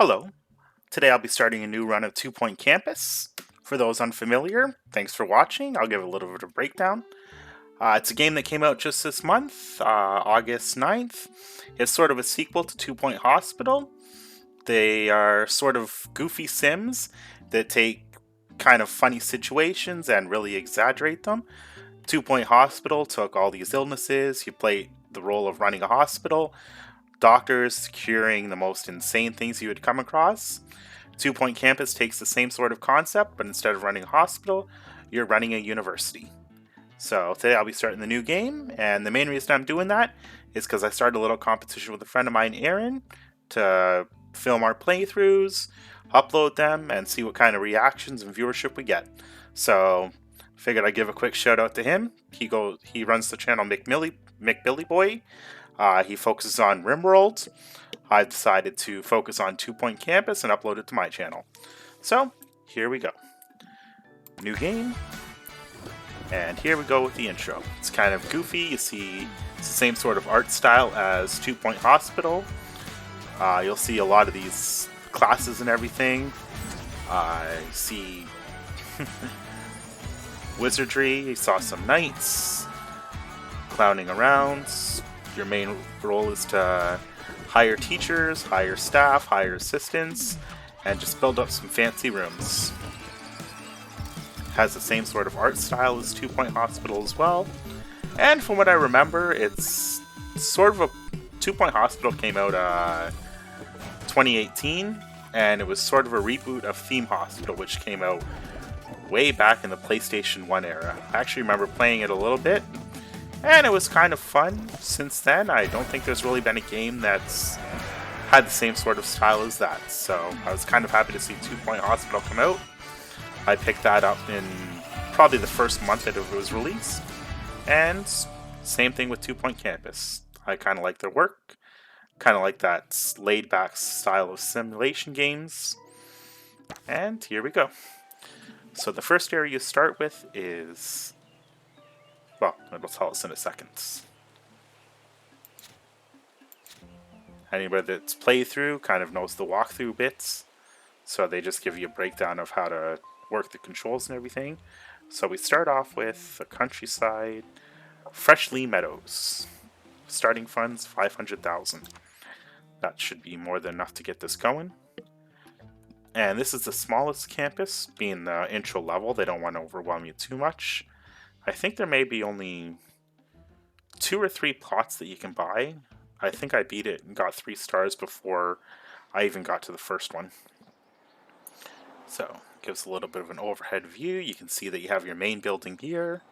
Hello. Today I'll be starting a new run of 2 Point Campus. For those unfamiliar, thanks for watching. I'll give a little bit of a breakdown. It's a game that came out just this month, August 9th. It's sort of a sequel to 2 Point Hospital. They are sort of goofy sims that take kind of funny situations and really exaggerate them. 2 Point Hospital took all these illnesses. You play the role of running a hospital, doctors curing the most insane things you would come across. 2 Point Campus takes the same sort of concept, but instead of running a hospital, you're running a university. So today I'll be starting the new game, and the main reason I'm doing that is because I started a little competition with a friend of mine, Aaron, to film our playthroughs, upload them, and see what kind of reactions and viewership we get. So figured I'd give a quick shout out to him. He runs the channel McBillyBoy. He focuses on Rimworld. I've decided to focus on 2 Point Campus and upload it to my channel. So, here we go. New game. And here we go with the intro. It's kind of goofy. You see it's the same sort of art style as 2 Point Hospital. You'll see a lot of these classes and everything. I see wizardry. You saw some knights clowning around. Your main role is to hire teachers, hire staff, hire assistants, and just build up some fancy rooms. Has the same sort of art style as 2 Point Hospital as well. And from what I remember, it's sort of a 2 Point Hospital came out 2018, and it was sort of a reboot of Theme Hospital, which came out way back in the PlayStation 1 era. I actually remember playing it a little bit, and it was kind of fun. Since then, I don't think there's really been a game that's had the same sort of style as that. So I was kind of happy to see 2 Point Hospital come out. I picked that up in probably the first month that it was released. And same thing with 2 Point Campus. I kind of like their work. Kind of like that laid back style of simulation games. And here we go. So the first area you start with is... well, it'll tell us in a second. Anybody that's played through kind of knows the walkthrough bits, so they just give you a breakdown of how to work the controls and everything. So we start off with the countryside, Freshleigh Meadows. Starting funds 500,000. That should be more than enough to get this going. And this is the smallest campus, being the intro level. They don't want to overwhelm you too much. I think there may be only 2 or 3 plots that you can buy. I think I beat it and got 3 stars before I even got to the first one. So, gives a little bit of an overhead view. You can see that you have your main building here.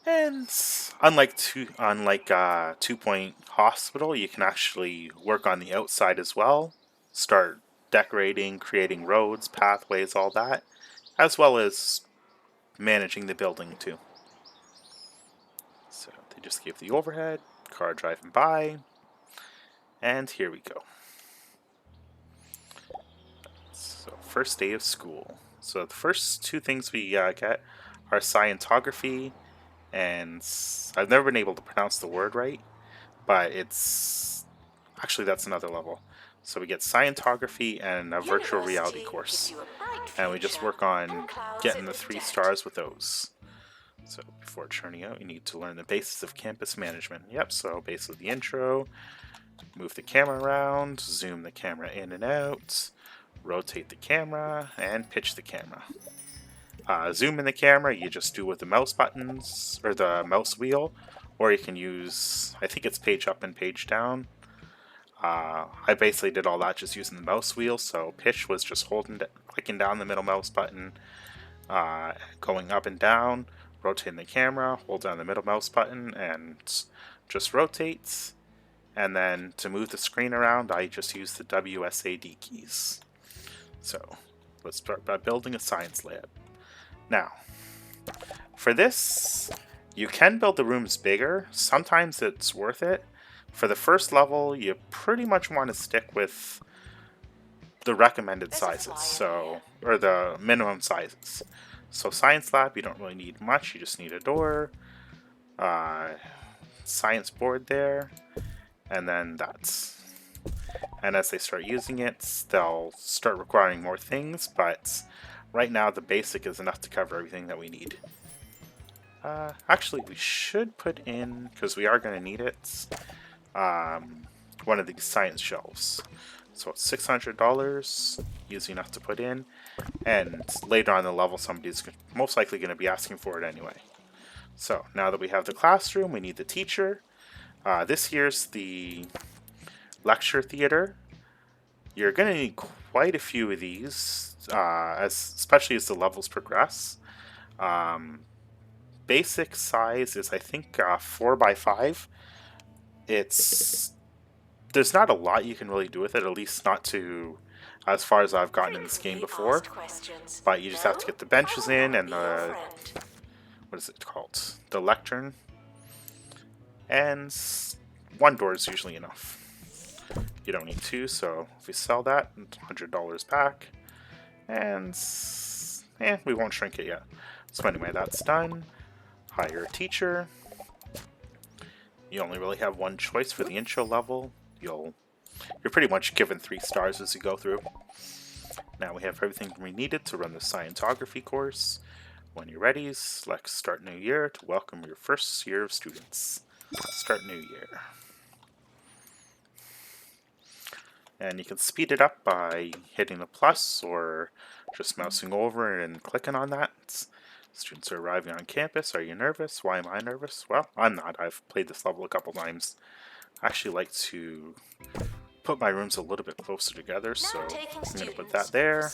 And unlike 2 Point Hospital, you can actually work on the outside as well. Start decorating, creating roads, pathways, all that. As well as managing the building too. So they just gave the overhead, car driving by, and here we go. So first day of school. So the first 2 things we get are scientography, and I've never been able to pronounce the word right, but it's actually that's another level. So we get scientography and a virtual reality course. And we just work on getting the 3 stars with those. So before churning out, you need to learn the basics of campus management. Yep, so basically the intro, move the camera around, zoom the camera in and out, rotate the camera, and pitch the camera. Zoom in the camera, you just do with the mouse buttons, or the mouse wheel, or you can use, I think it's page up and page down. I basically did all that just using the mouse wheel, so pitch was just clicking down the middle mouse button, going up and down, rotating the camera, hold down the middle mouse button, and just rotates. And then to move the screen around, I just use the WSAD keys. So let's start by building a science lab. Now, for this, you can build the rooms bigger. Sometimes it's worth it. For the first level, you pretty much want to stick with the recommended sizes, or the minimum sizes. So science lab, you don't really need much. You just need a door, science board there, and then that's and as they start using it, they'll start requiring more things, but right now the basic is enough to cover everything that we need. Actually, we should put in, because we are going to need it, one of these science shelves. So it's $600, easy enough to put in, and later on in the level somebody's most likely going to be asking for it anyway. So now that we have the classroom, we need the teacher. This here's the lecture theater. You're going to need quite a few of these, especially as the levels progress. Basic size is, I think, 4 by 5. There's not a lot you can really do with it, at least not to as far as I've gotten in this game before. But you just have to get the benches in and the, what is it called? The lectern. And one door is usually enough. You don't need two, so if we sell that, $100 back. And we won't shrink it yet. So anyway, that's done. Hire a teacher. You only really have one choice for the intro level. You're pretty much given 3 stars as you go through. Now we have everything we needed to run the scientography course. When you're ready, select Start New Year to welcome your first year of students. Start New Year. And you can speed it up by hitting the plus or just mousing over and clicking on that. Students are arriving on campus. Are you nervous? Why am I nervous? Well, I'm not. I've played this level a couple times. I actually like to put my rooms a little bit closer together, so I'm going to put that there.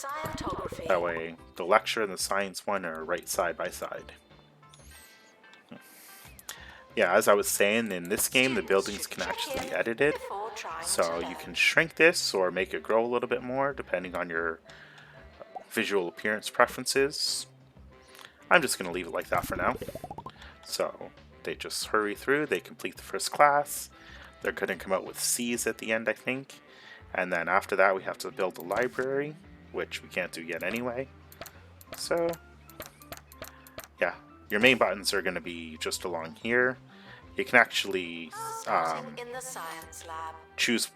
That way the lecture and the science one are right side by side. Yeah, as I was saying, in this game the buildings can actually be edited, so you can shrink this or make it grow a little bit more depending on your visual appearance preferences. I'm just going to leave it like that for now. So they just hurry through, they complete the first class. They're going to come out with C's at the end, I think. And then after that we have to build a library, which we can't do yet anyway. So, yeah, your main buttons are going to be just along here. You can actually choose,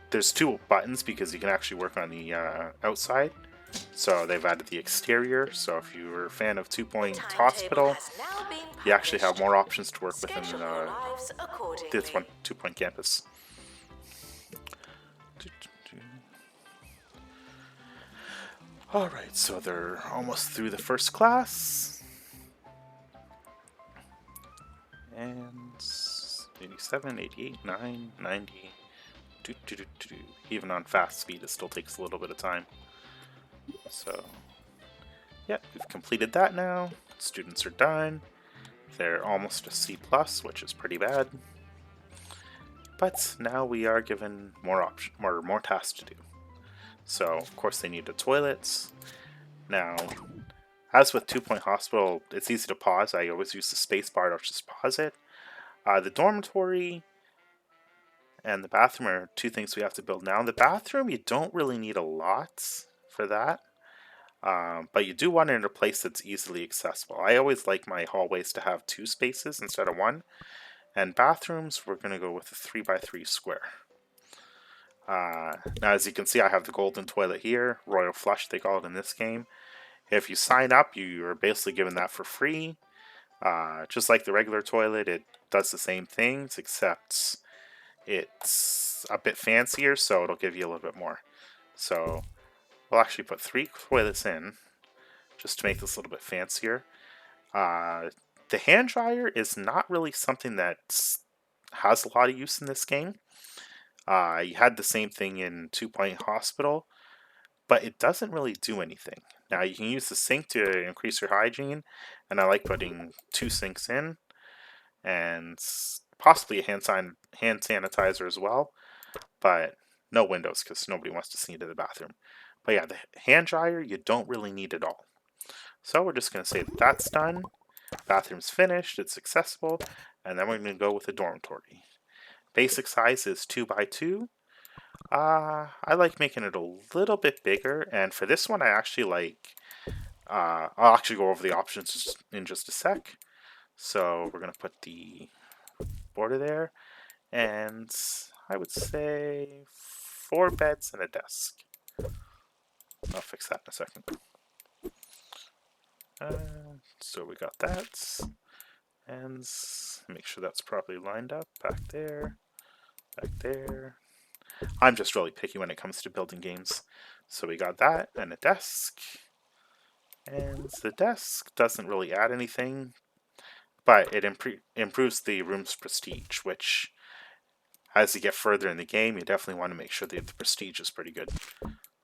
there's 2 buttons because you can actually work on the outside. So they've added the exterior, so if you were a fan of 2 Point Hospital, you actually have more options to work within this one, 2 Point Campus. Alright, so they're almost through the first class. And 87, 88, 9, 90. Even on fast speed, it still takes a little bit of time. So, yeah, we've completed that now. Students are done. They're almost a C+, which is pretty bad. But now we are given more tasks to do. So, of course, they need the toilets. Now, as with 2 Point Hospital, it's easy to pause. I always use the space bar to just pause it. The dormitory and the bathroom are 2 things we have to build now. The bathroom, you don't really need a lot for that. But you do want it in a place that's easily accessible. I always like my hallways to have 2 spaces instead of 1. And bathrooms, we're going to go with a 3 by 3 square. Now, as you can see, I have the golden toilet here. Royal Flush, they call it in this game. If you sign up, you're basically given that for free. Just like the regular toilet, it does the same things, except it's a bit fancier, so it'll give you a little bit more. So we'll actually put 3 toilets in, just to make this a little bit fancier. The hand dryer is not really something that has a lot of use in this game. You had the same thing in 2 Point Hospital, but it doesn't really do anything. Now you can use the sink to increase your hygiene, and I like putting 2 sinks in, and possibly a hand sanitizer as well, but no windows because nobody wants to see into the bathroom. But yeah, the hand dryer you don't really need at all. So we're just going to say that that's done. Bathroom's finished, it's accessible, and then we're going to go with the dormitory. Basic size is 2 by 2. I like making it a little bit bigger, and for this one I actually like, I'll actually go over the options in just a sec. So we're going to put the border there, and I would say 4 beds and a desk. I'll fix that in a second. So we got that. And make sure that's properly lined up. Back there. Back there. I'm just really picky when it comes to building games. So we got that and a desk. And the desk doesn't really add anything, but it improves the room's prestige, which as you get further in the game, you definitely want to make sure that the prestige is pretty good.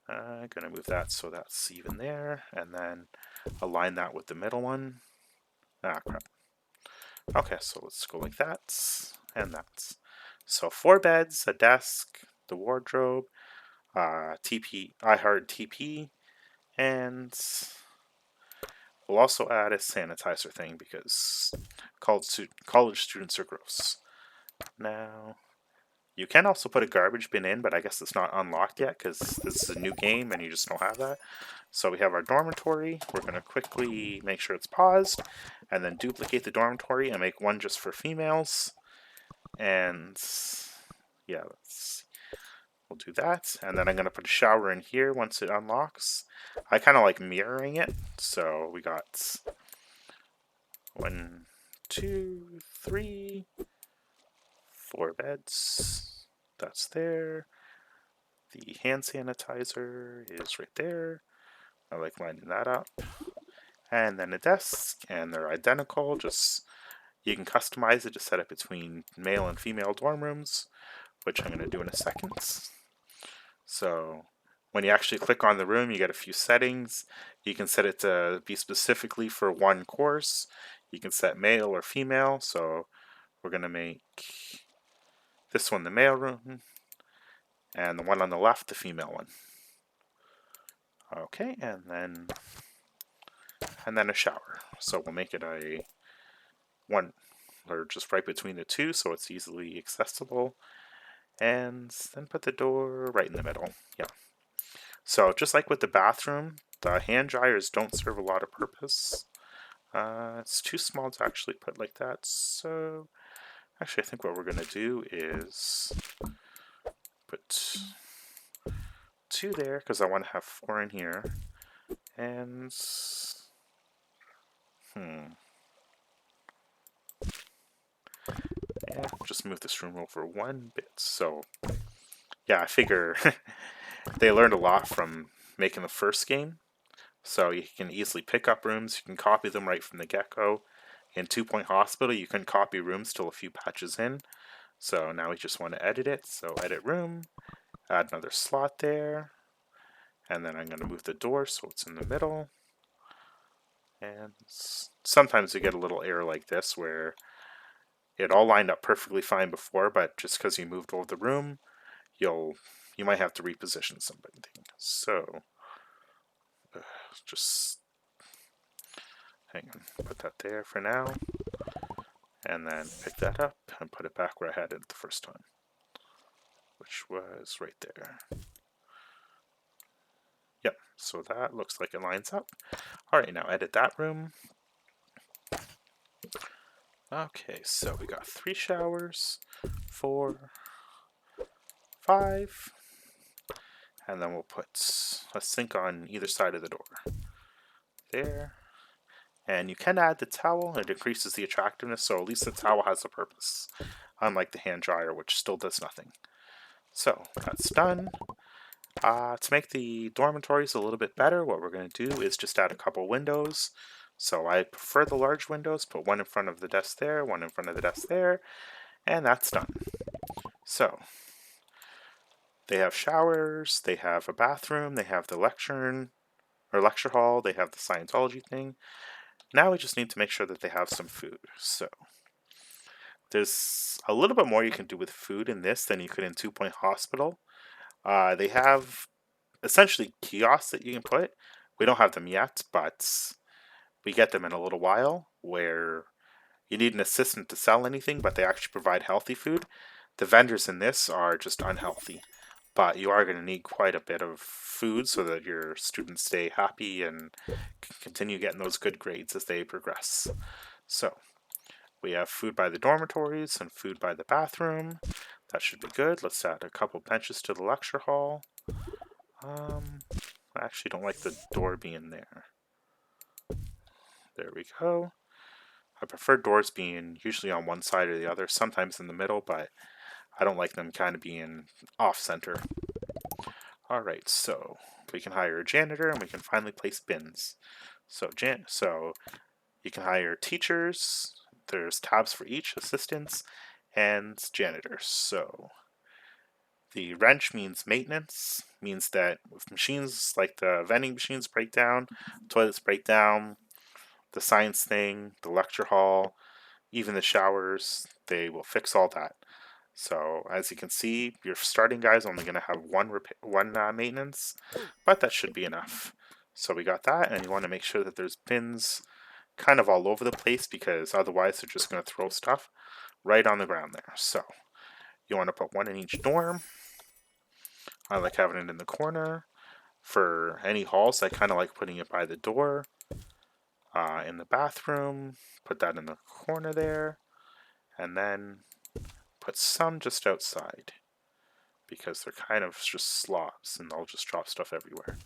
I'm going to move that so that's even there, and then align that with the middle one. Ah, crap. Okay, so let's go like that, and that. So 4 beds, a desk, the wardrobe, TP, iHeart TP, and we'll also add a sanitizer thing because college students are gross. Now, you can also put a garbage bin in, but I guess it's not unlocked yet because this is a new game and you just don't have that. So we have our dormitory. We're going to quickly make sure it's paused and then duplicate the dormitory and make one just for females. And yeah, we'll do that. And then I'm going to put a shower in here once it unlocks. I kind of like mirroring it. So we got 1, 2, 3, 4 beds. That's there. The hand sanitizer is right there. I like lining that up. And then a desk, and they're identical, just you can customize it to set it between male and female dorm rooms, which I'm going to do in a second. So when you actually click on the room, you get a few settings. You can set it to be specifically for one course. You can set male or female, so we're going to make this one the male room, and the one on the left the female one. Okay, and then a shower. So we'll make it a one, or just right between the two, so it's easily accessible. And then put the door right in the middle. Yeah. So just like with the bathroom, the hand dryers don't serve a lot of purpose. It's too small to actually put like that. So actually, I think what we're gonna do is put 2 there because I want to have 4 in here. And yeah, just move this room over 1 bit. So yeah, I figure they learned a lot from making the first game. So you can easily pick up rooms, you can copy them right from the get-go. In 2 Point Hospital, you couldn't copy rooms till a few patches in. So now we just want to edit it. So edit room, add another slot there. And then I'm going to move the door so it's in the middle. And sometimes you get a little error like this where it all lined up perfectly fine before, but just because you moved over the room, you might have to reposition something. So just hang on, put that there for now, and then pick that up and put it back where I had it the first time, which was right there. Yep, so that looks like it lines up. Alright, now edit that room. Okay, so we got 3 showers, 4, 5, and then we'll put a sink on either side of the door. There. And you can add the towel, it increases the attractiveness, so at least the towel has a purpose, unlike the hand dryer, which still does nothing. So, that's done. To make the dormitories a little bit better, what we're going to do is just add a couple windows. So I prefer the large windows, put one in front of the desk there, one in front of the desk there, and that's done. So, they have showers, they have a bathroom, they have the lecture hall, they have the Scientology thing. Now we just need to make sure that they have some food. So, there's a little bit more you can do with food in this than you could in 2 Point Hospital. They have essentially kiosks that you can put. We don't have them yet, but we get them in a little while where you need an assistant to sell anything, but they actually provide healthy food. The vendors in this are just unhealthy, but you are going to need quite a bit of food so that your students stay happy and can continue getting those good grades as they progress. So, we have food by the dormitories and food by the bathroom. That should be good. Let's add a couple benches to the lecture hall. I actually don't like the door being there. There we go. I prefer doors being usually on one side or the other, sometimes in the middle, but I don't like them kind of being off-center. Alright, so we can hire a janitor and we can finally place bins. So you can hire teachers, there's tabs for each, assistants, and janitors. So the wrench means maintenance, means that if machines like the vending machines break down, toilets break down, the science thing, the lecture hall, even the showers, they will fix all that. So as you can see, your starting guy is only going to have one maintenance, but that should be enough. So we got that, and you want to make sure that there's bins kind of all over the place because otherwise they're just going to throw stuff right on the ground there. So you want to put one in each dorm. I like having it in the corner. For any halls, I kind of like putting it by the door. In the bathroom, put that in the corner there, and then put some just outside because they're kind of just slobs and they'll just drop stuff everywhere.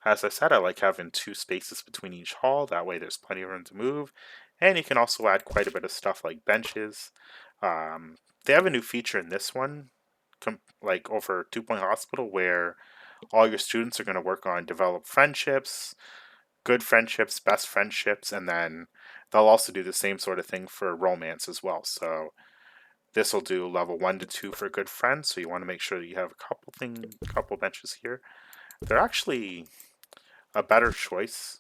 As I said, I like having 2 spaces between each hall, that way there's plenty of room to move, and you can also add quite a bit of stuff like benches. They have a new feature in this one, like over 2 Point Hospital, where all your students are going to work on develop friendships, good friendships, best friendships, and then they'll also do the same sort of thing for romance as well. So this will do level 1 to 2 for good friends, so you want to make sure that you have a couple benches here. They're actually a better choice.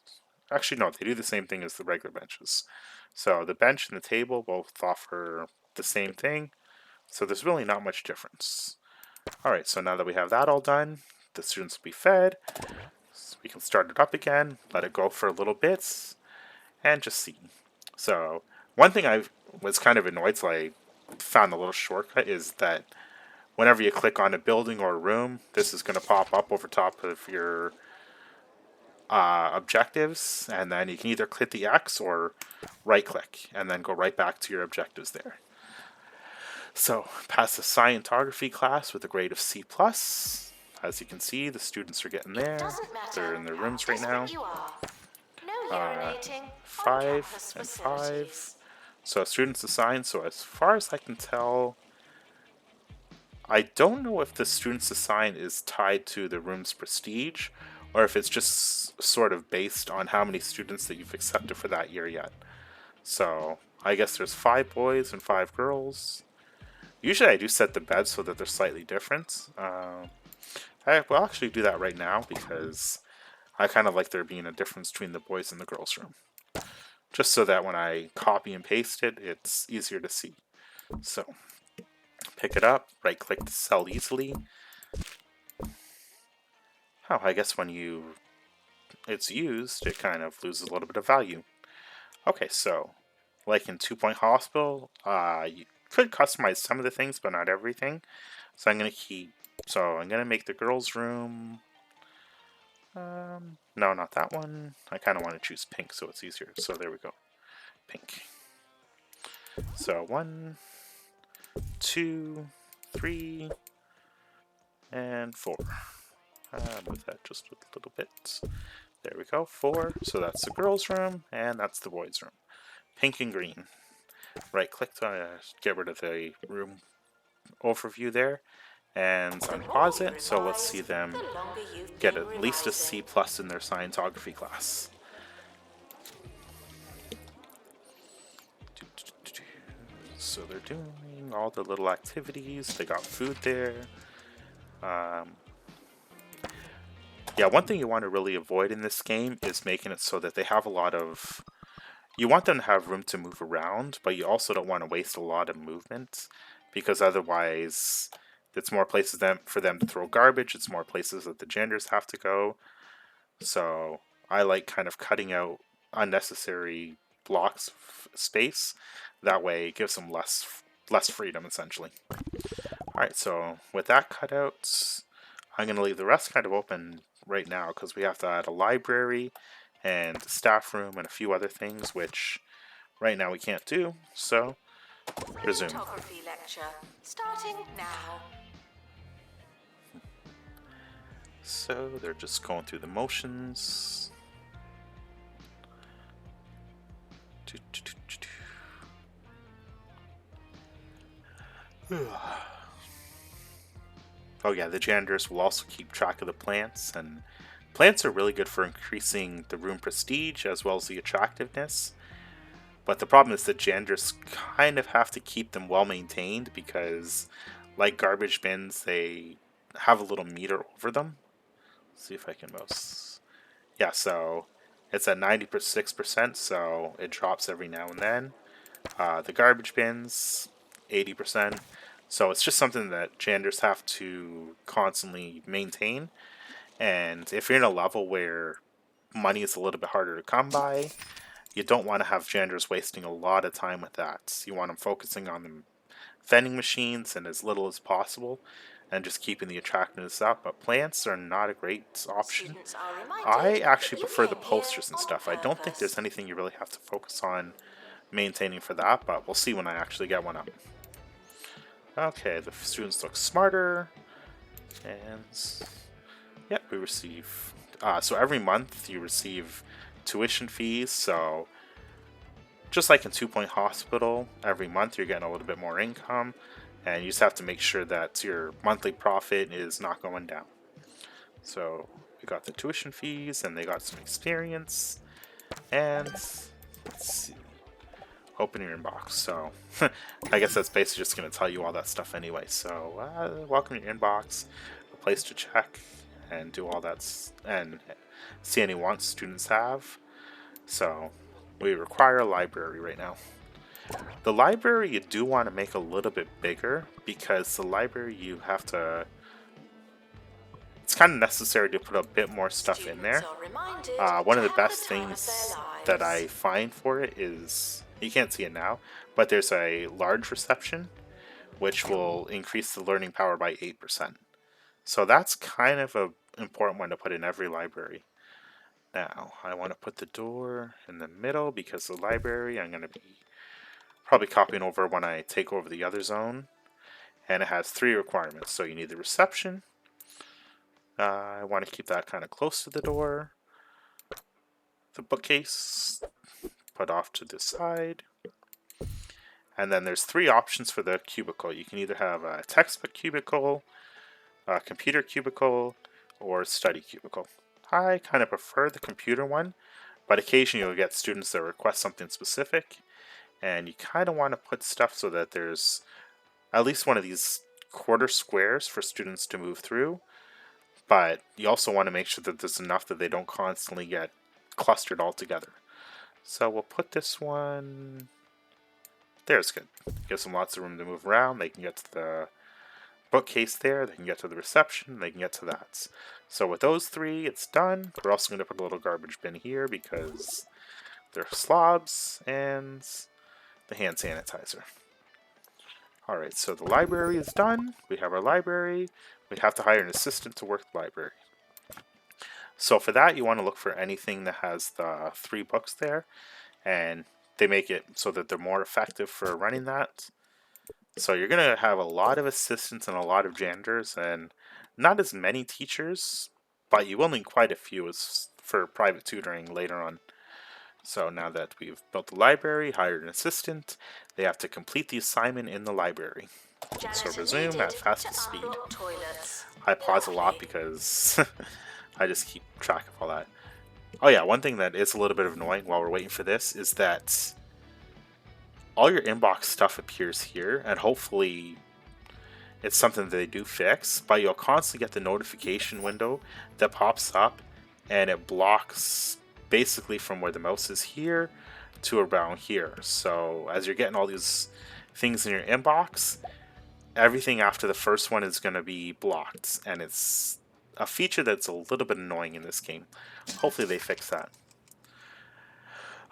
Actually, no, they do the same thing as the regular benches. So the bench and the table both offer the same thing, so there's really not much difference. Alright, so now that we have that all done, the students will be fed. So we can start it up again, let it go for a little bit, and just see. So one thing I was kind of annoyed, so I found a little shortcut, is that whenever you click on a building or a room, this is going to pop up over top of your objectives, and then you can either click the X or right click and then go right back to your objectives there. So pass the scientography class with a grade of C+. As you can see, the students are getting there. They're in their rooms right now. 5 and 5. So students assigned. So as far as I can tell, I don't know if the students assigned is tied to the room's prestige, or if it's just sort of based on how many students that you've accepted for that year yet. So I guess there's 5 boys and 5 girls. Usually I do set the beds so that they're slightly different. I will actually do that right now because I kind of like there being a difference between the boys and the girls' room. Just so that when I copy and paste it, it's easier to see. So, pick it up, right click to sell easily. Oh, I guess when it's used, it kind of loses a little bit of value. Okay, so, like in 2 Point Hospital, you could customize some of the things, but not everything. So I'm going to make the girls' room. No, not that one. I kind of want to choose pink so it's easier. So there we go. Pink. So 1, 2, 3, and 4. Move that just a little bit. There we go. 4. So that's the girls' room, and that's the boys' room. Pink and green. Right click to get rid of the room overview there and unpause it. So let's see them get at least a C+ in their scientography class. So they're doing all the little activities. They got food there. Yeah, one thing you want to really avoid in this game is making it so that they have a lot of... You want them to have room to move around, but you also don't want to waste a lot of movement, because otherwise it's more places for them to throw garbage, it's more places that the janitors have to go. So I like kind of cutting out unnecessary blocks of space. That way it gives them less freedom, essentially. Alright, so with that cut out, I'm going to leave the rest kind of open right now, because we have to add a library and a staff room and a few other things, which right now we can't do. So Resume. Photography lecture starting now. So they're just going through the motions. Oh yeah, the janitors will also keep track of the plants, and plants are really good for increasing the room prestige as well as the attractiveness. But the problem is that janitors kind of have to keep them well maintained because, like garbage bins, they have a little meter over them. Let's see if I can mouse. Yeah, so it's at 96%, so it drops every now and then. The garbage bins, 80%. So it's just something that janitors have to constantly maintain. And if you're in a level where money is a little bit harder to come by, you don't want to have janitors wasting a lot of time with that. You want them focusing on the vending machines and as little as possible and just keeping the attractiveness up. But plants are not a great option. I actually prefer the posters and stuff. I don't think there's anything you really have to focus on maintaining for that, but we'll see when I actually get one up. Okay, the students look smarter, and yeah, we receive. So every month you receive tuition fees. So just like in 2 Point Hospital, every month you're getting a little bit more income, and you just have to make sure that your monthly profit is not going down. So we got the tuition fees, and they got some experience, and let's see. Open your inbox. So I guess that's basically just going to tell you all that stuff anyway. So welcome to your inbox, a place to check and do all that and see any wants students have. So we require a library right now. The library you do want to make a little bit bigger because the library you have to. It's kind of necessary to put a bit more stuff in there. One of the best things that I find for it is, you can't see it now, but there's a large reception, which will increase the learning power by 8%. So that's kind of an important one to put in every library. Now, I want to put the door in the middle because the library I'm going to be probably copying over when I take over the other zone. And it has 3 requirements. So you need the reception. I want to keep that kind of close to the door. The bookcase, put off to the side. And then there's 3 options for the cubicle. You can either have a textbook cubicle, a computer cubicle, or study cubicle. I kind of prefer the computer one, but occasionally you'll get students that request something specific, and you kind of want to put stuff so that there's at least one of these quarter squares for students to move through, but you also want to make sure that there's enough that they don't constantly get clustered all together. So we'll put this one. There's good. Gives them lots of room to move around. They can get to the bookcase there. They can get to the reception. They can get to that. So with those 3, it's done. We're also going to put a little garbage bin here because they're slobs and the hand sanitizer. Alright, so the library is done. We have our library. We have to hire an assistant to work the library. So for that, you want to look for anything that has the 3 books there, and they make it so that they're more effective for running that. So you're going to have a lot of assistants and a lot of janitors, and not as many teachers, but you will need quite a few as for private tutoring later on. So now that we've built the library, hired an assistant, they have to complete the assignment in the library. So resume at fastest speed. I pause a lot because I just keep track of all that. Oh yeah, one thing that is a little bit annoying while we're waiting for this is that all your inbox stuff appears here, and hopefully it's something that they do fix, but you'll constantly get the notification window that pops up, and it blocks basically from where the mouse is here to around here. So as you're getting all these things in your inbox, everything after the first one is going to be blocked, and it's a feature that's a little bit annoying in this game. Hopefully they fix that.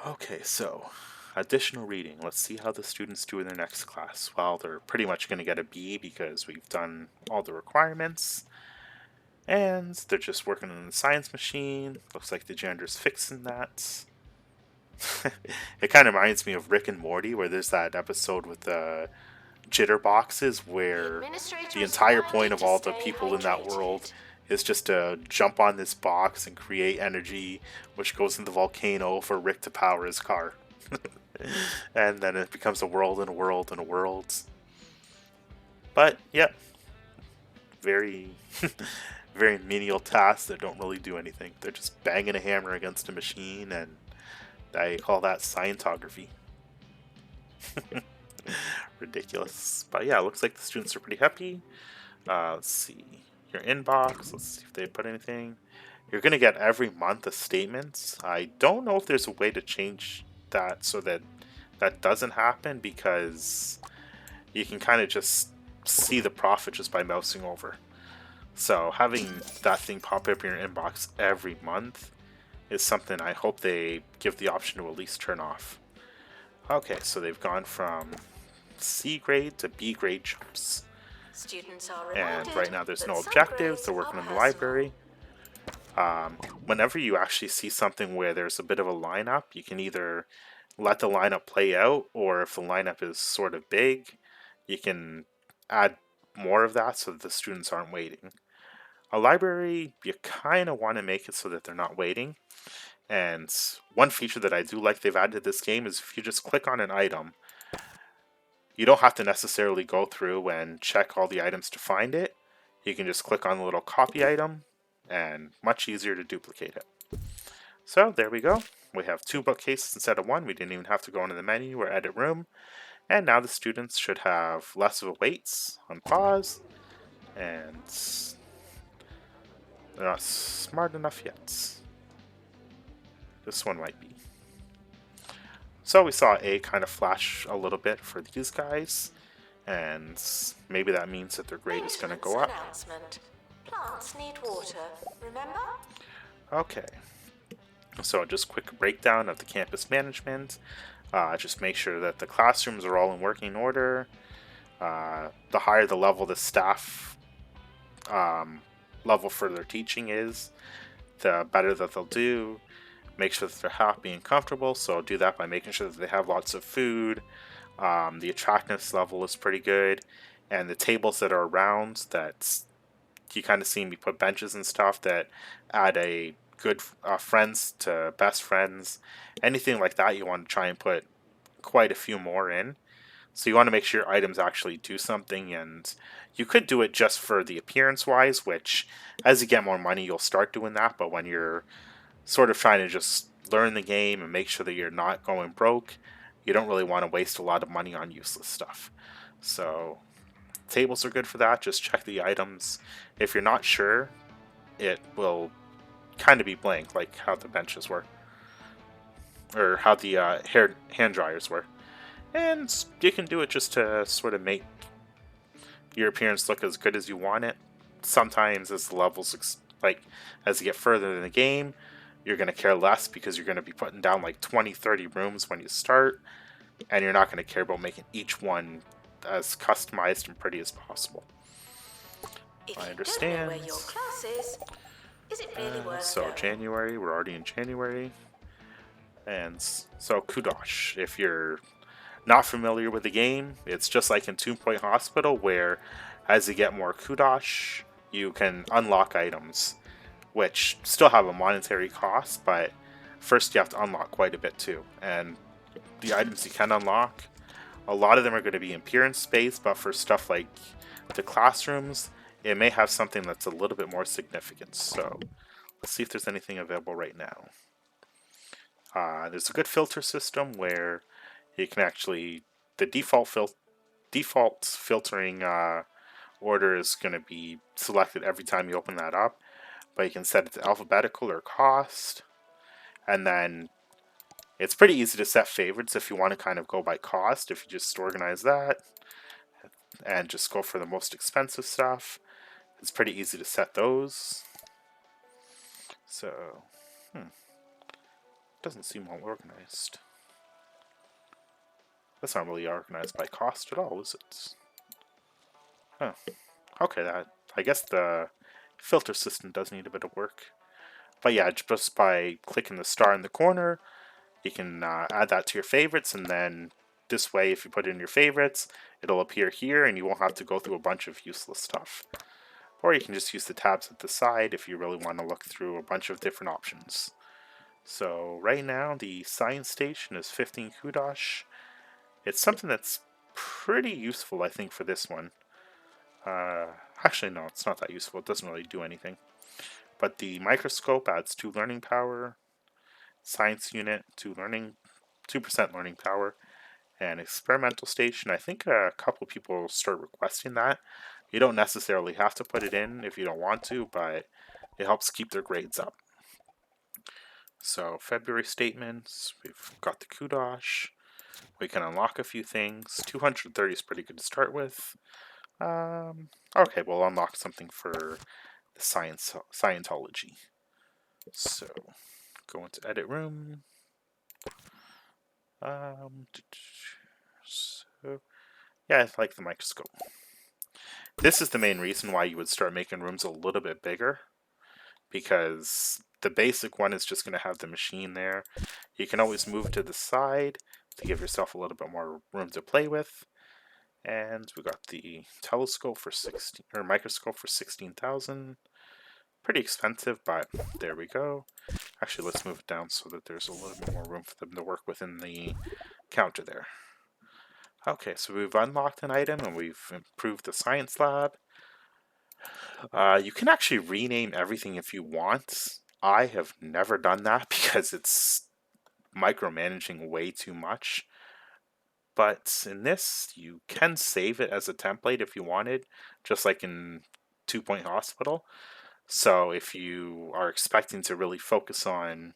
Okay, so additional reading. Let's see how the students do in their next class. Well, they're pretty much going to get a B because we've done all the requirements. And they're just working on the science machine. Looks like the janitor's fixing that. It kind of reminds me of Rick and Morty, where there's that episode with the jitter boxes The where administrator the is entire point reminded of to all the stay people in that world hydrated. is just to jump on this box and create energy, which goes in the volcano for Rick to power his car. And then it becomes a world and a world and a world. But yeah, very, very menial tasks that don't really do anything. They're just banging a hammer against a machine, and I call that scientography. Ridiculous. But yeah, it looks like the students are pretty happy. Let's see. Your inbox. Let's see if they put anything. You're going to get every month a statement. I don't know if there's a way to change that so that that doesn't happen, because you can kind of just see the profit just by mousing over. So having that thing pop up in your inbox every month is something I hope they give the option to at least turn off. Okay, so they've gone from C grade to B grade jumps. Students are And reminded right now there's that no some objectives, grades they're are working in the personal. library. Whenever you actually see something where there's a bit of a lineup, you can either let the lineup play out, or if the lineup is sort of big, you can add more of that so that the students aren't waiting. A library, you kind of want to make it so that they're not waiting. And one feature that I do like they've added to this game is if you just click on an item, you don't have to necessarily go through and check all the items to find it. You can just click on the little copy item, and much easier to duplicate it. So there we go. We have 2 bookcases instead of 1. We didn't even have to go into the menu or edit room. And now the students should have less of a wait on pause, and they're not smart enough yet. This one might be. So we saw A kind of flash a little bit for these guys, and maybe that means that their grade is going to Maintenance go up. announcement. Plants need water, remember? Okay, so just quick breakdown of the campus management. Just make sure that the classrooms are all in working order. The higher the level the staff level for their teaching is, the better that they'll do. Make sure that they're happy and comfortable, so do that by making sure that they have lots of food. The attractiveness level is pretty good, and the tables that are around, that you kind of see me put benches and stuff that add a good friends to best friends. Anything like that, you want to try and put quite a few more in. So you want to make sure your items actually do something, and you could do it just for the appearance wise, which as you get more money, you'll start doing that. But when you're sort of trying to just learn the game and make sure that you're not going broke, you don't really want to waste a lot of money on useless stuff. So tables are good for that. Just check the items. If you're not sure, it will kind of be blank, like how the benches were, or how the hand dryers were. And you can do it just to sort of make your appearance look as good as you want it. Sometimes as the levels, like as you get further in the game, you're going to care less, because you're going to be putting down like 20, 30 rooms when you start, and you're not going to care about making each one as customized and pretty as possible. If I you understand. don't know where your class is it really worth So going? January, we're already in January. And so Kudosh, if you're not familiar with the game, it's just like in Toon Point Hospital, where as you get more Kudosh, you can unlock items, which still have a monetary cost, but first you have to unlock quite a bit too. And the items you can unlock, a lot of them are going to be appearance based, but for stuff like the classrooms, it may have something that's a little bit more significant. So let's see if there's anything available right now. There's a good filter system where you can actually, the default filtering order is going to be selected every time you open that up, but you can set it to alphabetical or cost, and then it's pretty easy to set favorites if you want to kind of go by cost. If you just organize that and just go for the most expensive stuff, it's pretty easy to set those. So, doesn't seem well organized. That's not really organized by cost at all, is it? Huh. Okay, that, I guess the filter system does need a bit of work. But yeah, just by clicking the star in the corner, You can add that to your favorites, and then this way, if you put it in your favorites, it'll appear here and you won't have to go through a bunch of useless stuff. Or you can just use the tabs at the side if you really want to look through a bunch of different options. So right now the science station is 15 kudosh. It's something that's pretty useful, I think, for this one. Uh, Actually, no, it's not that useful. It doesn't really do anything. But the microscope adds 2 learning power. Science unit, 2% learning power. And experimental station, I think a couple people start requesting that. You don't necessarily have to put it in if you don't want to, but it helps keep their grades up. So February statements, we've got the kudosh. We can unlock a few things. 230 is pretty good to start with. Okay, we'll unlock something for the Scientology. So go into edit room. So yeah, I like the microscope. This is the main reason why you would start making rooms a little bit bigger, because the basic one is just going to have the machine there. You can always move to the side to give yourself a little bit more room to play with. And we got the telescope for 16, or microscope for 16,000. Pretty expensive, but there we go. Actually, let's move it down so that there's a little bit more room for them to work within the counter there. Okay, so we've unlocked an item and we've improved the science lab. You can actually rename everything if you want. I have never done that because it's micromanaging way too much. But in this, you can save it as a template if you wanted, just like in 2 Point Hospital. So if you are expecting to really focus on,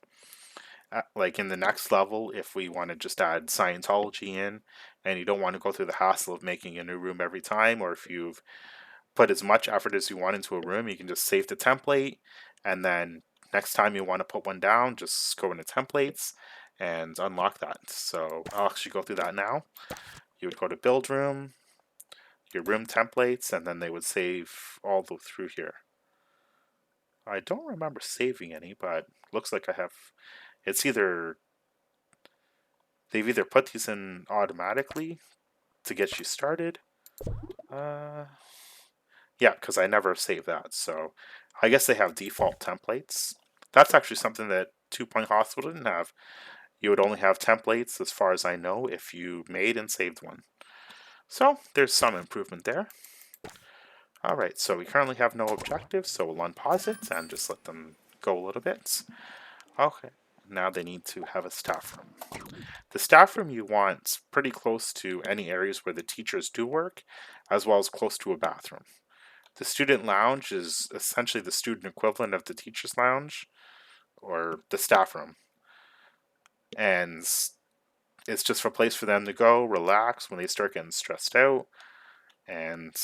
like in the next level, if we want to just add Scientology in, and you don't want to go through the hassle of making a new room every time, or if you've put as much effort as you want into a room, you can just save the template, and then next time you want to put one down, just go into templates and unlock that. So I'll actually go through that now. You would go to build room, your room templates, and then they would save all through here. I don't remember saving any, but looks like I have. It's either they've either put these in automatically to get you started. Yeah, because I never saved that, so I guess they have default templates. That's actually something that 2 Point Hospital didn't have. You would only have templates, as far as I know, if you made and saved one. So there's some improvement there. Alright, so we currently have no objectives, so we'll unpause it and just let them go a little bit. Okay, now they need to have a staff room. The staff room you want pretty close to any areas where the teachers do work, as well as close to a bathroom. The student lounge is essentially the student equivalent of the teacher's lounge, or the staff room. And it's just a place for them to go, relax when they start getting stressed out, and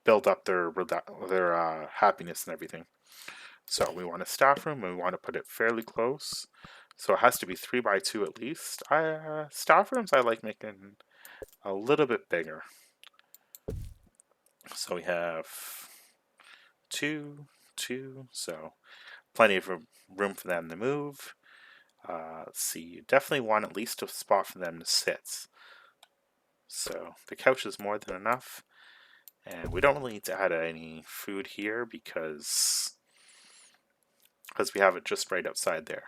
build up their happiness and everything. So we want a staff room, and we want to put it fairly close. So it has to be 3x2 at least. Staff rooms I like making a little bit bigger. So we have 2, 2, so plenty of room for them to move. Let's see, you definitely want at least a spot for them to sit. So the couch is more than enough. And we don't really need to add any food here because we have it just right outside there.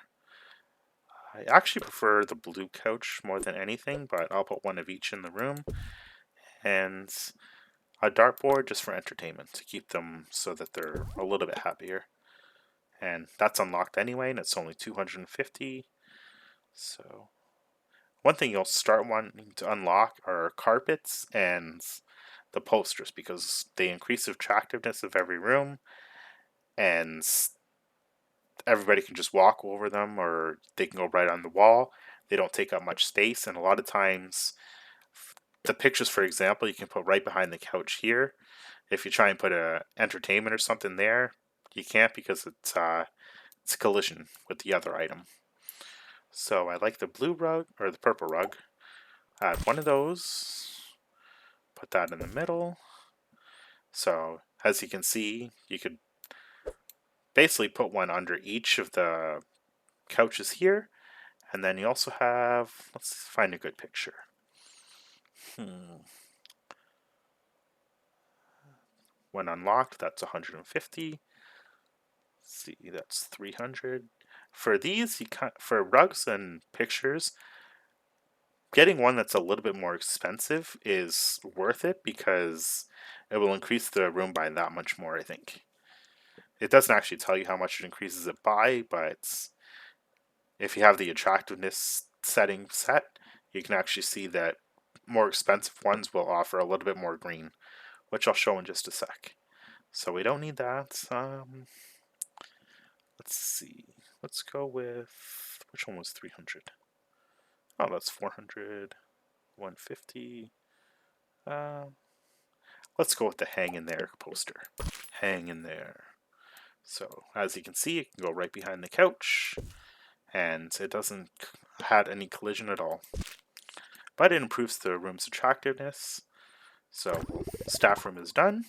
I actually prefer the blue couch more than anything, but I'll put one of each in the room. And a dartboard just for entertainment to keep them so that they're a little bit happier. And that's unlocked anyway, and it's only 250. So one thing you'll start wanting to unlock are carpets and the posters, because they increase the attractiveness of every room, and everybody can just walk over them, or they can go right on the wall. They don't take up much space, and a lot of times the pictures, for example, you can put right behind the couch here. If you try and put a entertainment or something there, you can't, because it's collision with the other item. So I like the blue rug, or the purple rug. Add one of those, put that in the middle. So as you can see, you could basically put one under each of the couches here, And then you also have, let's find a good picture. When unlocked, that's 150. See, that's 300. For these, for rugs and pictures, getting one that's a little bit more expensive is worth it because it will increase the room by that much more, I think. It doesn't actually tell you how much it increases it by, but if you have the attractiveness setting set, you can actually see that more expensive ones will offer a little bit more green, which I'll show in just a sec. So we don't need that. Let's see. Let's go with, which one was 300? Oh, that's 400, 150. Let's go with the hang in there poster. Hang in there. So as you can see, it can go right behind the couch, and it doesn't had any collision at all. But it improves the room's attractiveness. So staff room is done.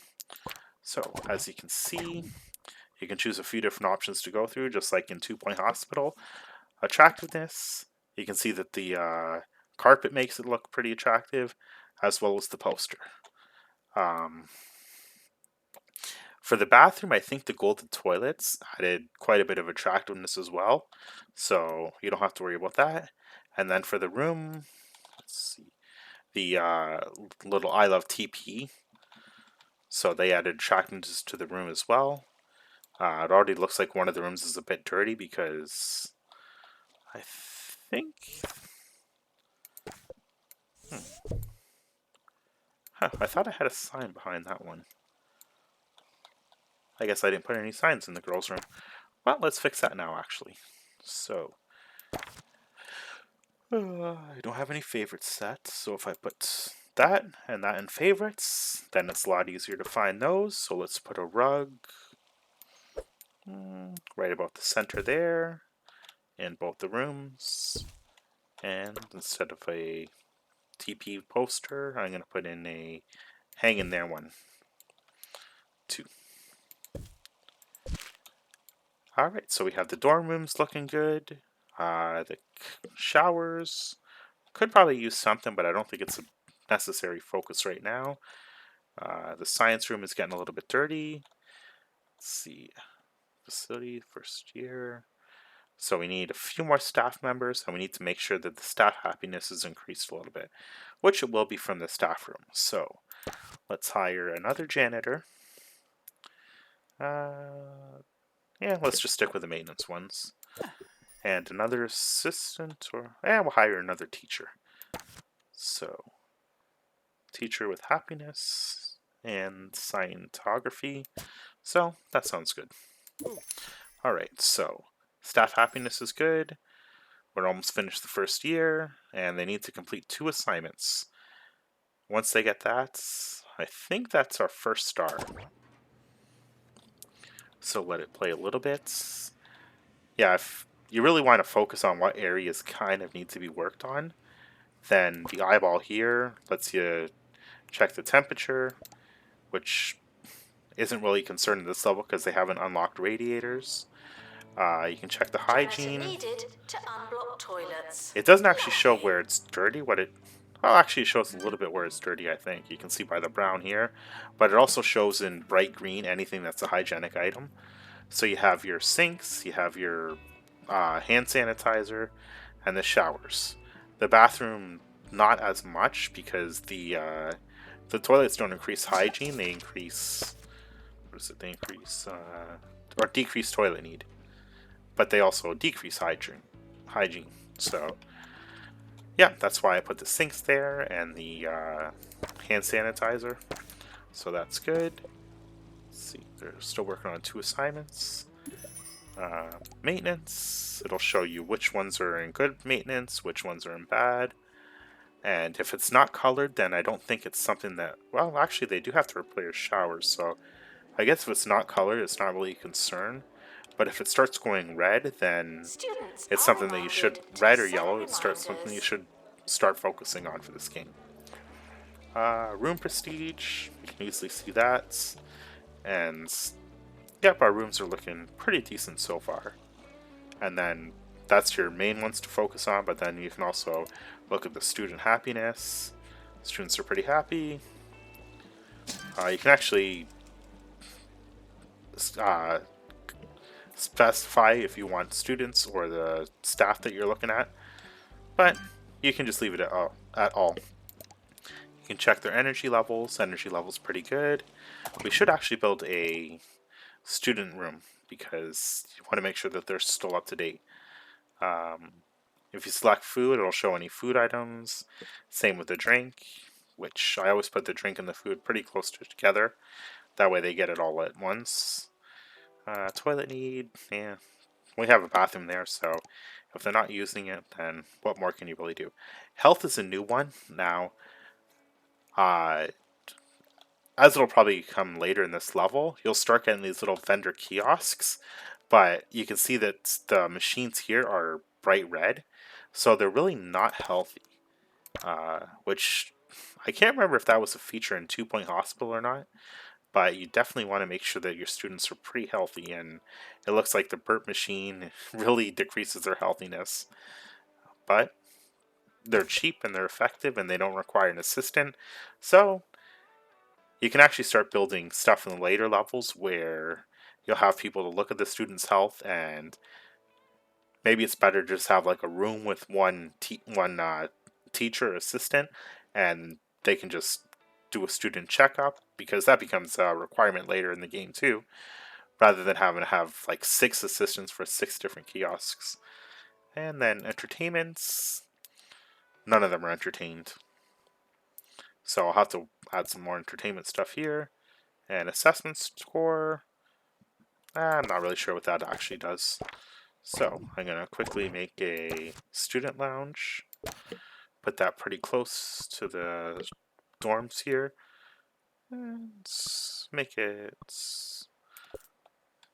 So as you can see, you can choose a few different options to go through, just like in 2-Point Hospital. Attractiveness, you can see that the carpet makes it look pretty attractive, as well as the poster. For the bathroom, I think the golden toilets added quite a bit of attractiveness as well, so you don't have to worry about that. And then for the room, let's see, the little I Love TP, so they added attractiveness to the room as well. It already looks like one of the rooms is a bit dirty because I think... I thought I had a sign behind that one. I guess I didn't put any signs in the girls' room. Well, let's fix that now, actually. So, I don't have any favorites set, so if I put that and that in favorites, then it's a lot easier to find those. So let's put a rug right about the center there in both the rooms. And instead of a TP poster, I'm going to put in a hang in there one. 2. Alright, so we have the dorm rooms looking good. The showers could probably use something, but I don't think it's a necessary focus right now. The science room is getting a little bit dirty. Let's see. Facility, first year. So we need a few more staff members, and we need to make sure that the staff happiness is increased a little bit, which it will be from the staff room. So let's hire another janitor. Yeah, let's just stick with the maintenance ones. And another assistant, or we'll hire another teacher. So, teacher with happiness and scientography. So, that sounds good. Alright, so staff happiness is good. We're almost finished the first year, and they need to complete 2 assignments. Once they get that, I think that's our first star. So let it play a little bit. Yeah, if you really want to focus on what areas kind of need to be worked on, then the eyeball here lets you check the temperature, which isn't really concerned at this level because they haven't unlocked radiators. You can check the hygiene. Needed to unblock toilets. It doesn't actually show where it's dirty. Actually, it shows a little bit where it's dirty, I think. You can see by the brown here. But it also shows in bright green anything that's a hygienic item. So you have your sinks, you have your hand sanitizer, and the showers. The bathroom, not as much because the toilets don't increase hygiene. They increase... What is it? They increase... or decrease toilet need. But they also decrease hygiene. So... yeah, that's why I put the sinks there and the hand sanitizer. So that's good. Let's see, they're still working on 2 assignments. Maintenance, it'll show you which ones are in good maintenance, which ones are in bad. And if it's not colored, then I don't think it's something that... well, actually, they do have to replace showers, so I guess if it's not colored, it's not really a concern. But if it starts going red, then it's something that you should... red or yellow, it's something you should start focusing on for this game. Room prestige, you can easily see that. And yep, our rooms are looking pretty decent so far. And then that's your main ones to focus on, but then you can also look at the student happiness. Students are pretty happy. You can actually uh, specify if you want students or the staff that you're looking at, but you can just leave it at all. You can check their energy levels. Energy levels pretty good. We should actually build a student room because you want to make sure that they're still up to date. If you select food, it'll show any food items. Same with the drink, which I always put the drink and the food pretty close together. That way they get it all at once. Toilet need, yeah. We have a bathroom there, so if they're not using it, then what more can you really do? Health is a new one. Now, uh, as it'll probably come later in this level, you'll start getting these little vendor kiosks, but you can see that the machines here are bright red, so they're really not healthy. Which I can't remember if that was a feature in 2 Point Hospital or not, but you definitely want to make sure that your students are pretty healthy, and it looks like the burp machine really decreases their healthiness. But they're cheap and they're effective and they don't require an assistant, so you can actually start building stuff in the later levels where you'll have people to look at the student's health, and maybe it's better to just have like a room with one teacher assistant, and they can just do a student checkup, because that becomes a requirement later in the game too, rather than having to have like 6 assistants for 6 different kiosks. And then entertainments, none of them are entertained, so I'll have to add some more entertainment stuff here. And assessment score, I'm not really sure what that actually does. So I'm going to quickly make a student lounge, put that pretty close to the dorms here, and make it,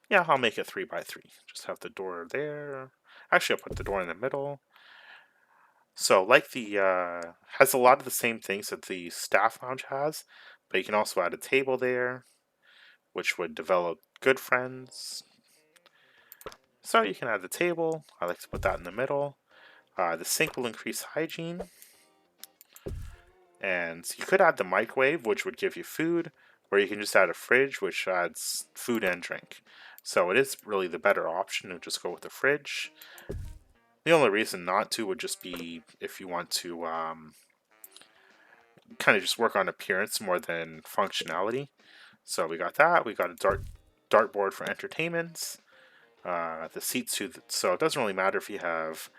yeah, I'll make it 3 by 3. Just have the door there. Actually, I'll put the door in the middle. So like the, has a lot of the same things that the staff lounge has, but you can also add a table there, which would develop good friends. So you can add the table. I like to put that in the middle. The sink will increase hygiene. And you could add the microwave, which would give you food, or you can just add a fridge, which adds food and drink. So it is really the better option to just go with the fridge. The only reason not to would just be if you want to kind of just work on appearance more than functionality. So we got that. We got a dartboard for entertainments. The seats too. So it doesn't really matter if you have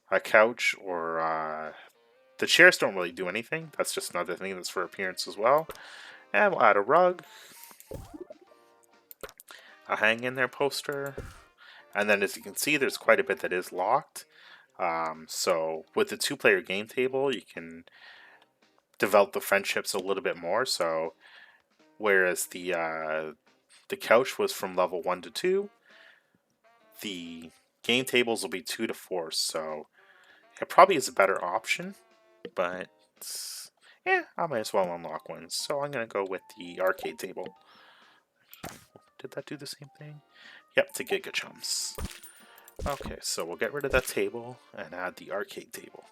a couch or the chairs don't really do anything. That's just another thing that's for appearance as well. And we'll add a rug, a hang in there poster, and then as you can see, there's quite a bit that is locked. So with the 2 player game table, you can develop the friendships a little bit more. So whereas the couch was from level 1 to 2, the game tables will be 2 to 4. So it probably is a better option, but yeah, I might as well unlock one. So I'm gonna go with the arcade table. Did that do the same thing? Yep, to Giga Chumps. Okay, so we'll get rid of that table and add the arcade table.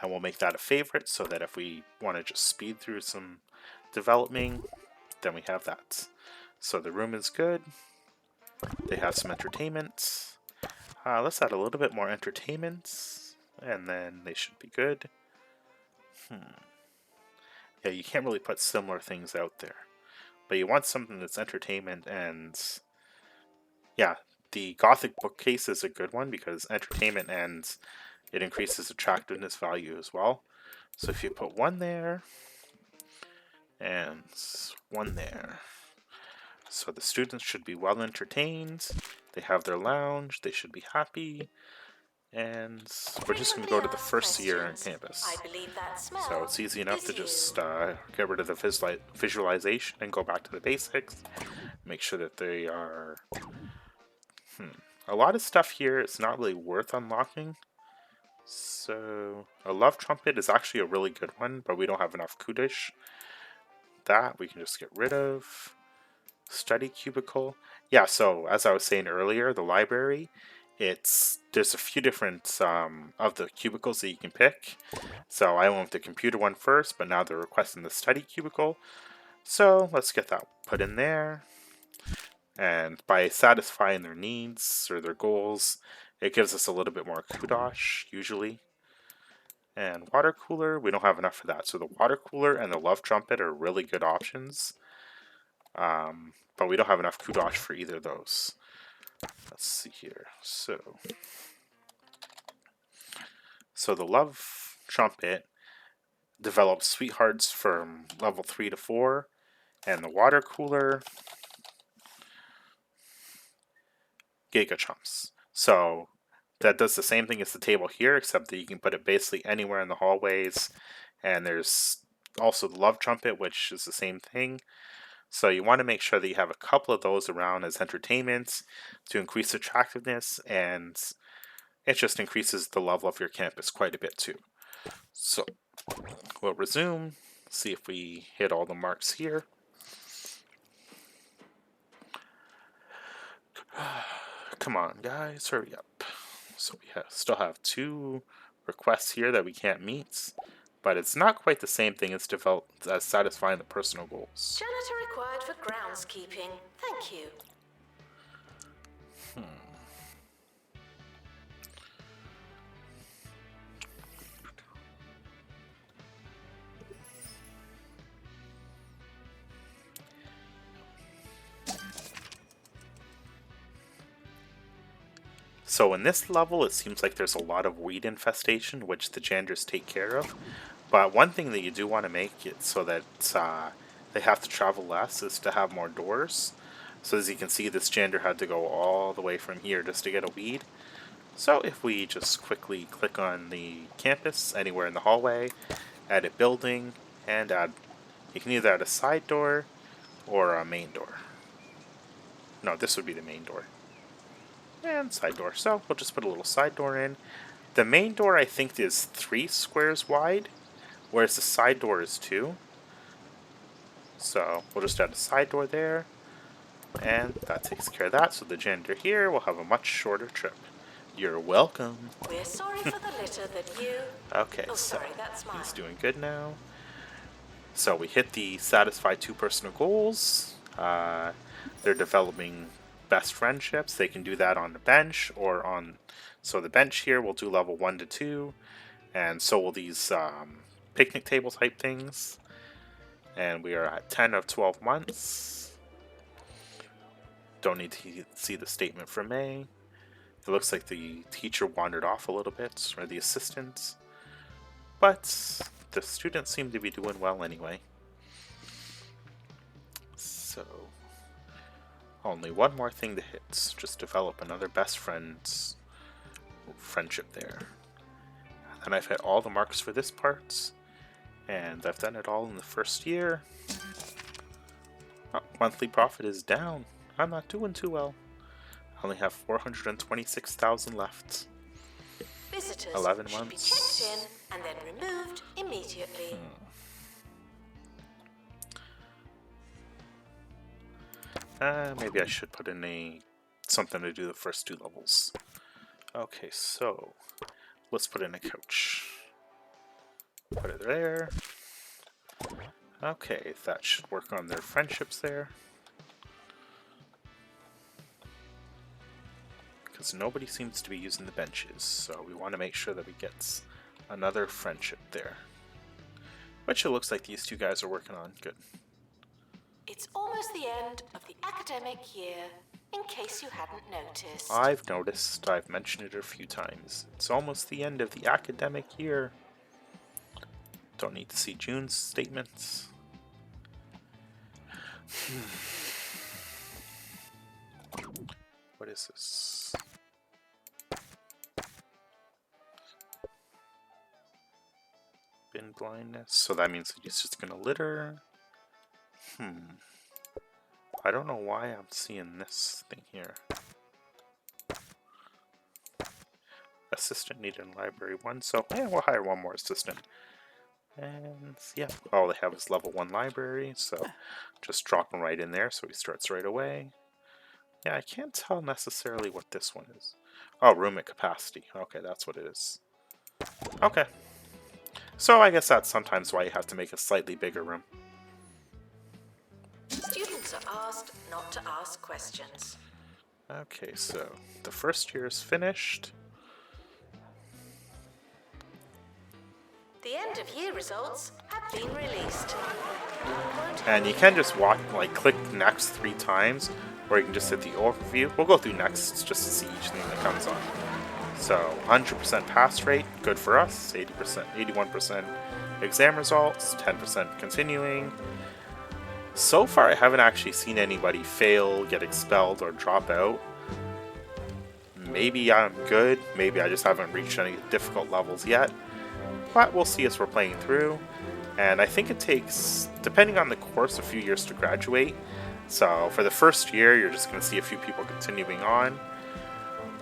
And we'll make that a favorite so that if we want to just speed through some developing, then we have that. So the room is good. They have some entertainment. Let's add a little bit more entertainment, and then they should be good. Yeah, you can't really put similar things out there. But you want something that's entertainment, and yeah, the Gothic bookcase is a good one because entertainment, and it increases attractiveness value as well. So if you put one there and one there, so the students should be well entertained. They have their lounge. They should be happy. And we're just going to go to the first year on campus. I believe that smell So it's easy enough to is you. just get rid of the visualization and go back to the basics. Make sure that they are... A lot of stuff here is not really worth unlocking. So a love trumpet is actually a really good one, but we don't have enough kudish. That we can just get rid of. Study cubicle. Yeah, so as I was saying earlier, the library there's a few different of the cubicles that you can pick. So I went with the computer one first, but now they're requesting the study cubicle. So let's get that put in there. And by satisfying their needs or their goals, it gives us a little bit more kudos, usually. And water cooler, we don't have enough for that. So the water cooler and the love trumpet are really good options. But we don't have enough kudos for either of those. Let's see here. So the love trumpet develops sweethearts from level 3 to 4, and the water cooler giga chumps. So that does the same thing as the table here, except that you can put it basically anywhere in the hallways. And there's also the love trumpet, which is the same thing. So you want to make sure that you have a couple of those around as entertainment to increase attractiveness, and it just increases the level of your campus quite a bit too. So we'll resume, see if we hit all the marks here. Come on, guys, hurry up. So we still have 2 requests here that we can't meet, but it's not quite the same thing as satisfying the personal goals. Janitor required for groundskeeping. Thank you. So in this level, it seems like there's a lot of weed infestation, which the janitors take care of. But one thing that you do want to make it so that they have to travel less is to have more doors. So as you can see, this janitor had to go all the way from here just to get a weed. So if we just quickly click on the campus, anywhere in the hallway, edit building, and you can either add a side door or a main door. No, this would be the main door. And side door. So we'll just put a little side door in. The main door I think is 3 squares wide, whereas the side door is 2. So we'll just add a side door there, and that takes care of that. So the janitor here will have a much shorter trip. You're welcome. We're sorry for the litter that you... Okay, Oh, so sorry, that's mine. he's doing good now. So we hit the satisfy 2 personal goals. They're developing best friendships. They can do that on the bench or on... So the bench here will do level 1 to 2, and so will these picnic table type things. And we are at 10 of 12 months. Don't need to see the statement from May. It looks like the teacher wandered off a little bit, or the assistant. But the students seem to be doing well anyway. So, only one more thing to hit. Just develop another best friendship there. And I've hit all the marks for this part. And I've done it all in the first year. Oh, monthly profit is down. I'm not doing too well. I only have 426,000 left. Visitors 11 should months. be checked in and then removed immediately. Maybe I should put in something to do the first 2 levels. Okay, so let's put in a couch. Put it there. Okay, that should work on their friendships there. Because nobody seems to be using the benches, so we want to make sure that we get another friendship there. Which it looks like these 2 guys are working on. Good. It's almost the end of the academic year, in case you hadn't noticed. I've noticed, I've mentioned it a few times. It's almost the end of the academic year. Don't need to see June's statements. What is this? Bin blindness. So that means that he's just gonna litter. I don't know why I'm seeing this thing here. Assistant needed in library 1, so we'll hire one more assistant. And yeah, all they have is level 1 library, so just drop him right in there so he starts right away. Yeah, I can't tell necessarily what this one is. Oh, room at capacity. Okay, that's what it is. Okay. So I guess that's sometimes why you have to make a slightly bigger room. Students are asked not to ask questions. Okay, so the first year is finished. The end of year results have been released. And you can just watch, like, click next 3 times, or you can just hit the overview. We'll go through next just to see each thing that comes on. So 100% pass rate, good for us. 80%, 81% exam results, 10% continuing. So far, I haven't actually seen anybody fail, get expelled, or drop out. Maybe I'm good, maybe I just haven't reached any difficult levels yet. But we'll see as we're playing through. And I think it takes, depending on the course, a few years to graduate. So for the first year, you're just going to see a few people continuing on.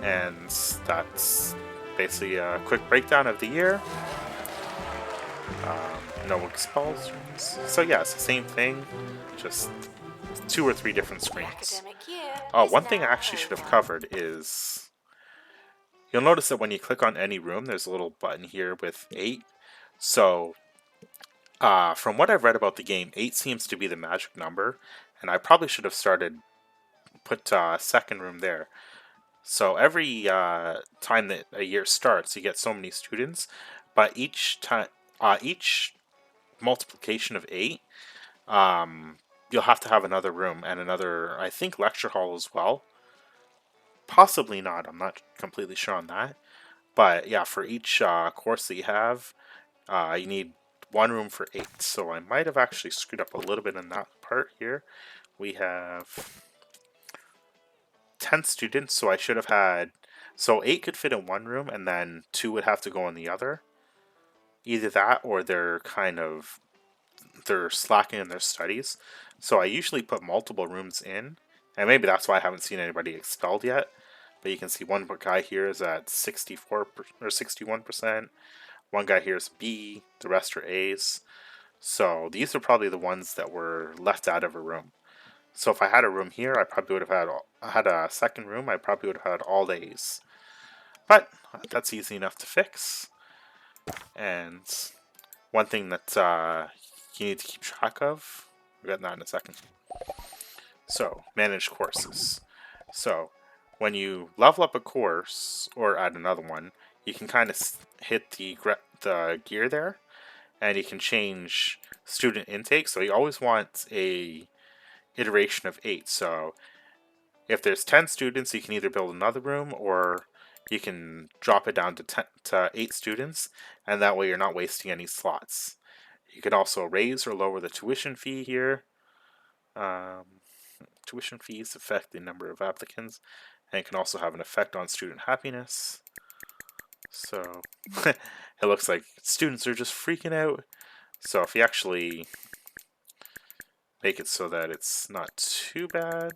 And that's basically a quick breakdown of the year. No expulsions. So yeah, it's the same thing, just 2 or 3 different The screens. academic year Oh, is one thing I now actually should have over. covered is you'll notice that when you click on any room, there's a little button here with 8. So from what I've read about the game, 8 seems to be the magic number, and I probably should have put second room there. So every time that a year starts, you get so many students, but each multiplication of 8, you'll have to have another room and another, I think, lecture hall as well. Possibly not. I'm not completely sure on that. But yeah, for each course that you have, you need 1 room for 8. So I might have actually screwed up a little bit in that part here. We have 10 students, so I should have had. So 8 could fit in 1 room, and then 2 would have to go in the other. Either that, or they're slacking in their studies. So I usually put multiple rooms in, and maybe that's why I haven't seen anybody expelled yet. But you can see one guy here is at 64 or 61%. One guy here is B. The rest are A's. So these are probably the ones that were left out of a room. So if I had a room here, I probably would have had a second room. I probably would have had all A's. But that's easy enough to fix. And one thing that you need to keep track of, we'll get that in a second. So, manage courses. So, when you level up a course or add another one, you can kind of hit the gear there, and you can change student intake. So you always want a iteration of 8. So if there's 10 students, you can either build another room, or you can drop it down to 8 students, and that way you're not wasting any slots. You can also raise or lower the tuition fee here. Tuition fees affect the number of applicants, and it can also have an effect on student happiness. So it looks like students are just freaking out. So if you actually make it so that it's not too bad,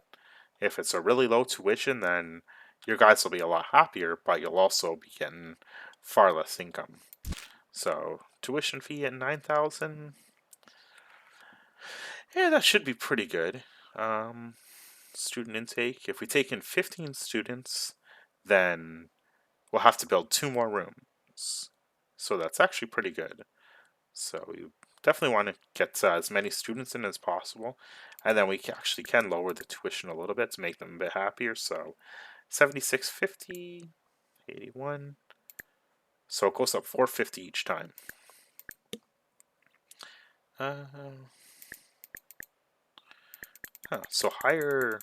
if it's a really low tuition, then your guys will be a lot happier, but you'll also be getting far less income. So tuition fee at 9,000, yeah, that should be pretty good. Student intake, if we take in 15 students, then we'll have to build 2 more rooms. So that's actually pretty good. So we definitely want to get as many students in as possible, and then we actually can lower the tuition a little bit to make them a bit happier. So 76.50, 81. So it goes up 450 each time. So higher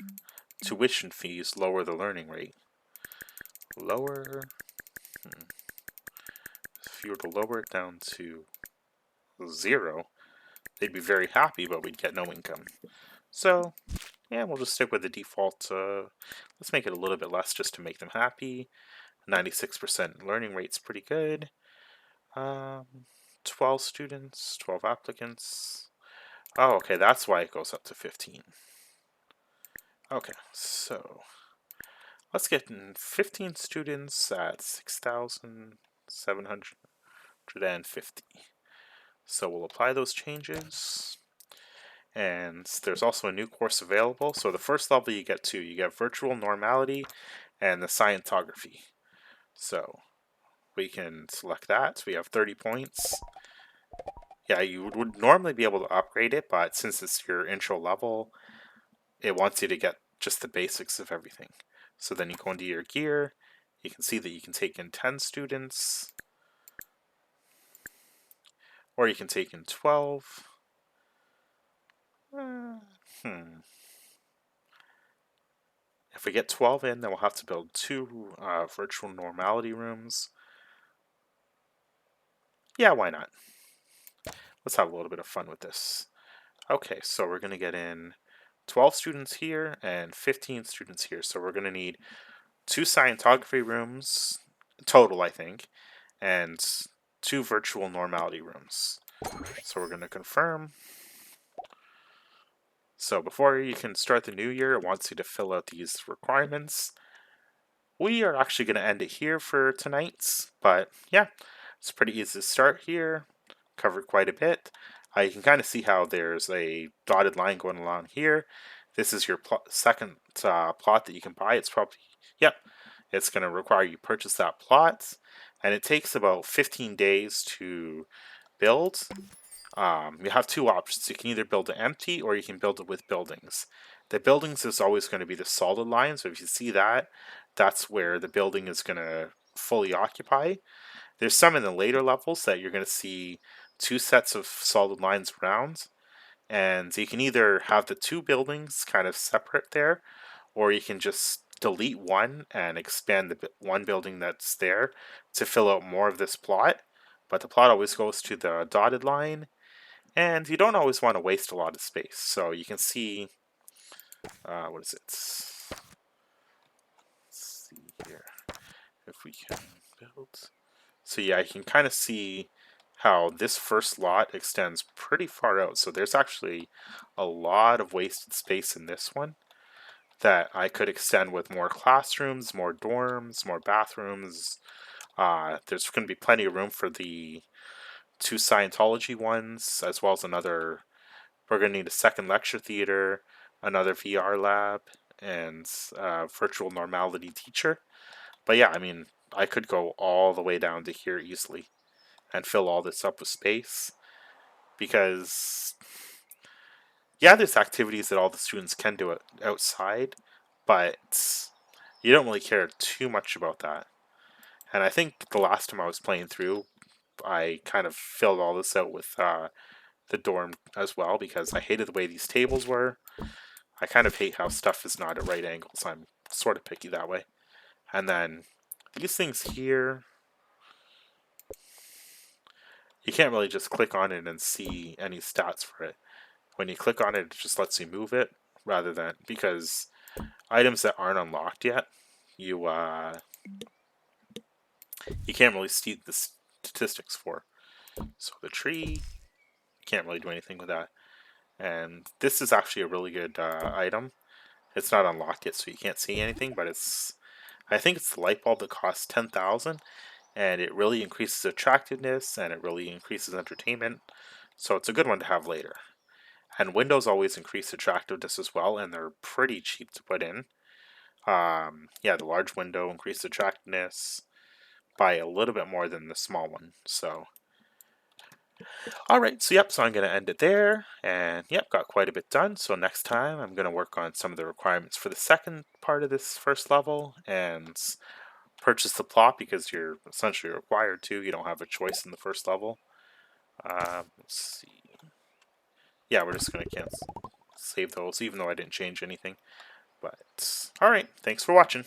tuition fees lower the learning rate. Lower. If you were to lower it down to 0, they'd be very happy, but we'd get no income. So, yeah, we'll just stick with the default. Let's make it a little bit less just to make them happy. 96% learning rate's pretty good. 12 students, 12 applicants. Oh, okay, that's why it goes up to 15. Okay, so let's get 15 students at 6,750. So we'll apply those changes. And there's also a new course available. So the first level you get two. You get virtual normality and the scientography. So we can select that. So we have 30 points. Yeah, you would normally be able to upgrade it, but since it's your intro level, it wants you to get just the basics of everything. So then you go into your gear. You can see that you can take in 10 students, or you can take in 12. Hmm. If we get 12 in, then we'll have to build two virtual normality rooms. Yeah, why not? Let's have a little bit of fun with this. Okay, so we're going to get in 12 students here and 15 students here. So we're going to need two scientography rooms total, I think, and two virtual normality rooms. So we're going to confirm. So before you can start the new year, it wants you to fill out these requirements. We are actually going to end it here for tonight's, but yeah, it's pretty easy to start here. Covered quite a bit. You can kind of see how there's a dotted line going along here. This is your second plot that you can buy. It's probably, yep, it's going to require you purchase that plot, and it takes about 15 days to build. You have two options. You can either build it empty or you can build it with buildings. The buildings is always going to be the solid line, so if you see that, that's where the building is going to fully occupy. There's some in the later levels that you're going to see two sets of solid lines around, and you can either have the two buildings kind of separate there, or you can just delete one and expand the one building that's there to fill out more of this plot. But the plot always goes to the dotted line, and you don't always want to waste a lot of space. So you can see, what is it? Let's see here if we can build. So yeah, you can kind of see how this first lot extends pretty far out. So there's actually a lot of wasted space in this one that I could extend with more classrooms, more dorms, more bathrooms. There's going to be plenty of room for the two Scientology ones, as well as another. We're going to need a second lecture theater, another VR lab, and virtual normality teacher. But yeah, I mean, I could go all the way down to here easily and fill all this up with space because yeah, there's activities that all the students can do it outside, but you don't really care too much about that. And I think the last time I was playing through, I kind of filled all this out with the dorm as well because I hated the way these tables were. I kind of hate how stuff is not at right angles. I'm sort of picky that way. And then these things here, you can't really just click on it and see any stats for it. When you click on it, it just lets you move it rather than because items that aren't unlocked yet, you you can't really see the statistics for. So the tree, can't really do anything with that. And this is actually a really good item. It's not unlocked yet, so you can't see anything, but it's I think it's the light bulb that costs 10,000, and it really increases attractiveness and it really increases entertainment. So it's a good one to have later. And windows always increase attractiveness as well, and they're pretty cheap to put in. Yeah, the large window increased attractiveness by a little bit more than the small one. So, all right. So, yep. So I'm going to end it there, and yep, got quite a bit done. So next time I'm going to work on some of the requirements for the second part of this first level and purchase the plot because you're essentially required to. You don't have a choice in the first level. Let's see. Yeah, we're just going to cancel, save those, even though I didn't change anything. But all right. Thanks for watching.